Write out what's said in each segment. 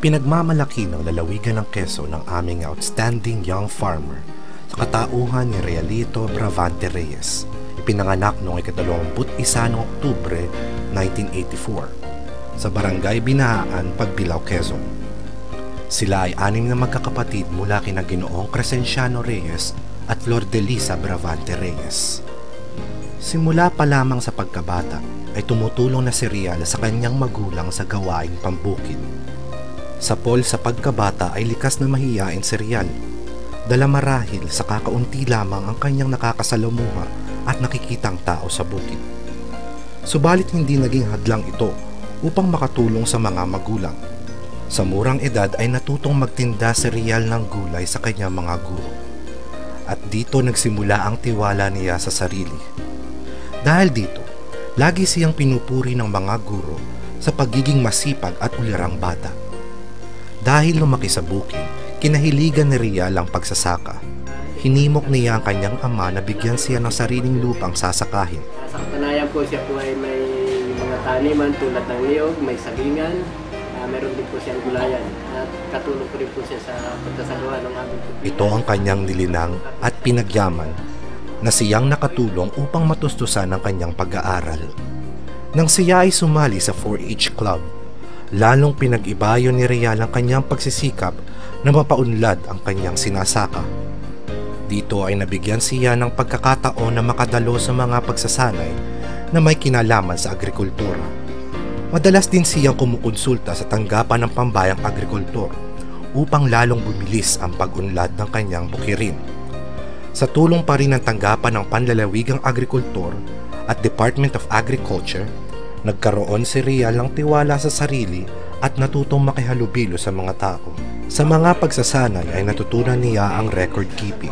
Ipinagmamalaki ng lalawigan ng Quezon ng aming outstanding young farmer sa katauhan ni Realito Bravante Reyes. Ipinanganak noong 21 ng Oktubre 1984 sa Barangay Binahaan, Pagbilao, Quezon. Sila ay 6 na magkakapatid mula kina Ginoong Crescenciano Reyes at Flor de Lisa Bravante Reyes. Simula pa lamang sa pagkabata ay tumutulong na si Real sa kanyang magulang sa gawaing pambukid. Sa pagkabata ay likas na mahiyain si Real. Dala marahil sa kakaunti lamang ang kanyang nakakasalamuha at nakikitang tao sa bukid. Subalit hindi naging hadlang ito upang makatulong sa mga magulang. Sa murang edad ay natutong magtinda si Real ng gulay sa kanyang mga guro. At dito nagsimula ang tiwala niya sa sarili. Dahil dito, lagi siyang pinupuri ng mga guro sa pagiging masipag at ulirang bata. Dahil lumaki sa bukid, kinahiligan ni Real ang pagsasaka. Hinimok niya ang kanyang ama na bigyan siya ng sariling lupang sasakahin. Sa katunayan po siya po ay may mga taniman tulad ng niyog, may sagingan, meron din po siyang gulayan at katulong po rin po siya sa pagkasagawa ng aming pagkakas. Ito ang kanyang nilinang at pinagyaman na siyang nakatulong upang matustusan ang kanyang pag-aaral. Nang siya ay sumali sa 4-H Club, lalong pinag-ibayo ni Real ang kanyang pagsisikap na mapaunlad ang kanyang sinasaka. Dito ay nabigyan siya ng pagkakataon na makadalo sa mga pagsasanay na may kinalaman sa agrikultura. Madalas din siyang kumukonsulta sa tanggapan ng pambayang agrikultor upang lalong bumilis ang pag-unlad ng kanyang bukirin. Sa tulong pa rin ng tanggapan ng Panlalawigang Agrikultor at Department of Agriculture, nagkaroon si Real ng tiwala sa sarili at natutong makihalubilo sa mga tao. Sa mga pagsasanay ay natutunan niya ang record keeping.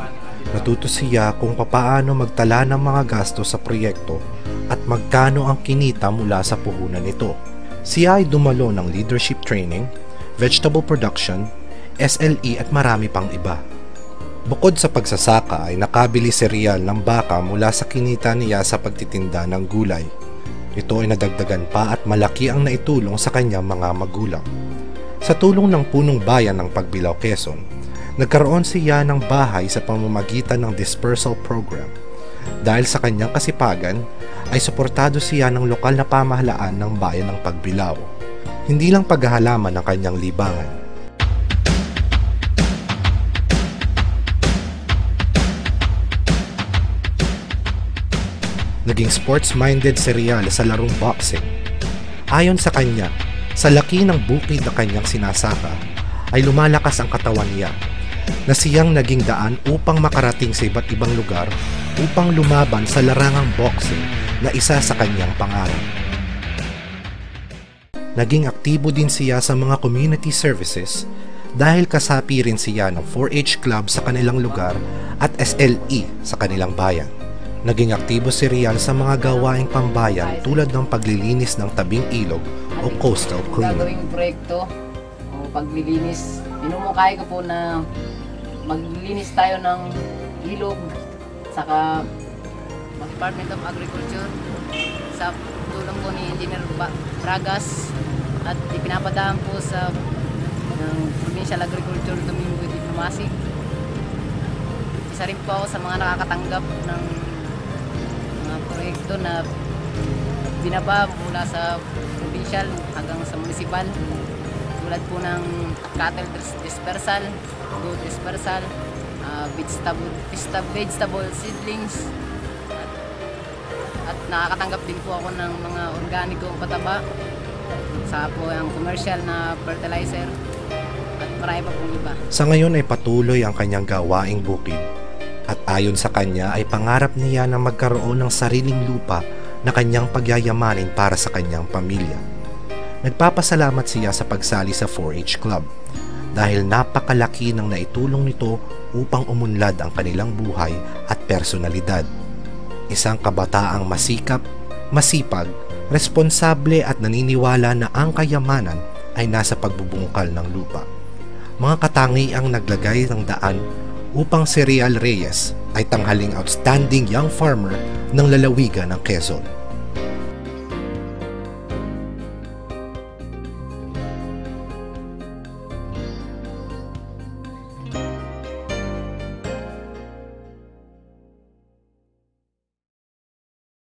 Natuto siya kung papaano magtala ng mga gastos sa proyekto at magkano ang kinita mula sa puhunan nito. Siya ay dumalo ng leadership training, vegetable production, SLE at marami pang iba. Bukod sa pagsasaka ay nakabili si Real ng baka mula sa kinita niya sa pagtitinda ng gulay. Ito ay nadagdagan pa at malaki ang naitulong sa kanyang mga magulang. Sa tulong ng punong bayan ng Pagbilao, Quezon, nagkaroon siya ng bahay sa pamamagitan ng dispersal program. Dahil sa kanyang kasipagan, ay suportado siya ng lokal na pamahalaan ng bayan ng Pagbilao. Hindi lang paghahalaman ng kanyang libangan. Naging sports-minded si Real sa larong boxing. Ayon sa kanya, sa laki ng bukid na kanyang sinasaka, ay lumalakas ang katawan niya na siyang naging daan upang makarating sa iba't ibang lugar upang lumaban sa larangang boxing na isa sa kanyang pangarap. Naging aktibo din siya sa mga community services dahil kasapi rin siya ng 4-H Club sa kanilang lugar at SLE sa kanilang bayan. Naging aktibo si Real sa mga gawaing pambayan tulad ng paglilinis ng tabing ilog o coastal cleaning. Gagawing proyekto o paglilinis, pinumukay ko po na maglinis tayo ng ilog saka Department of Agriculture sa tulong po ni Engineer Bragas at ipinapadaan po sa ng Provincial Agriculture Domingo Diplomacy. Isa rin po ako sa mga nakakatanggap ng proyekto na binaba mula sa provincial hanggang sa municipal tulad po ng cattle dispersal, goat dispersal, vegetable seedlings at nakakatanggap din po ako ng mga organikong pataba sa po ang commercial na fertilizer at marami pa pong iba. Sa ngayon ay patuloy ang kanyang gawaing bukid. At ayon sa kanya ay pangarap niya na magkaroon ng sariling lupa na kanyang pagyayamanin para sa kanyang pamilya. Nagpapasalamat siya sa pagsali sa 4-H Club dahil napakalaki ng naitulong nito upang umunlad ang kanilang buhay at personalidad. Isang kabataang masikap, masipag, responsable at naniniwala na ang kayamanan ay nasa pagbubungkal ng lupa. Mga katangiang naglagay ng daan upang si Real Reyes ay tanghaling outstanding young farmer ng lalawigan ng Quezon.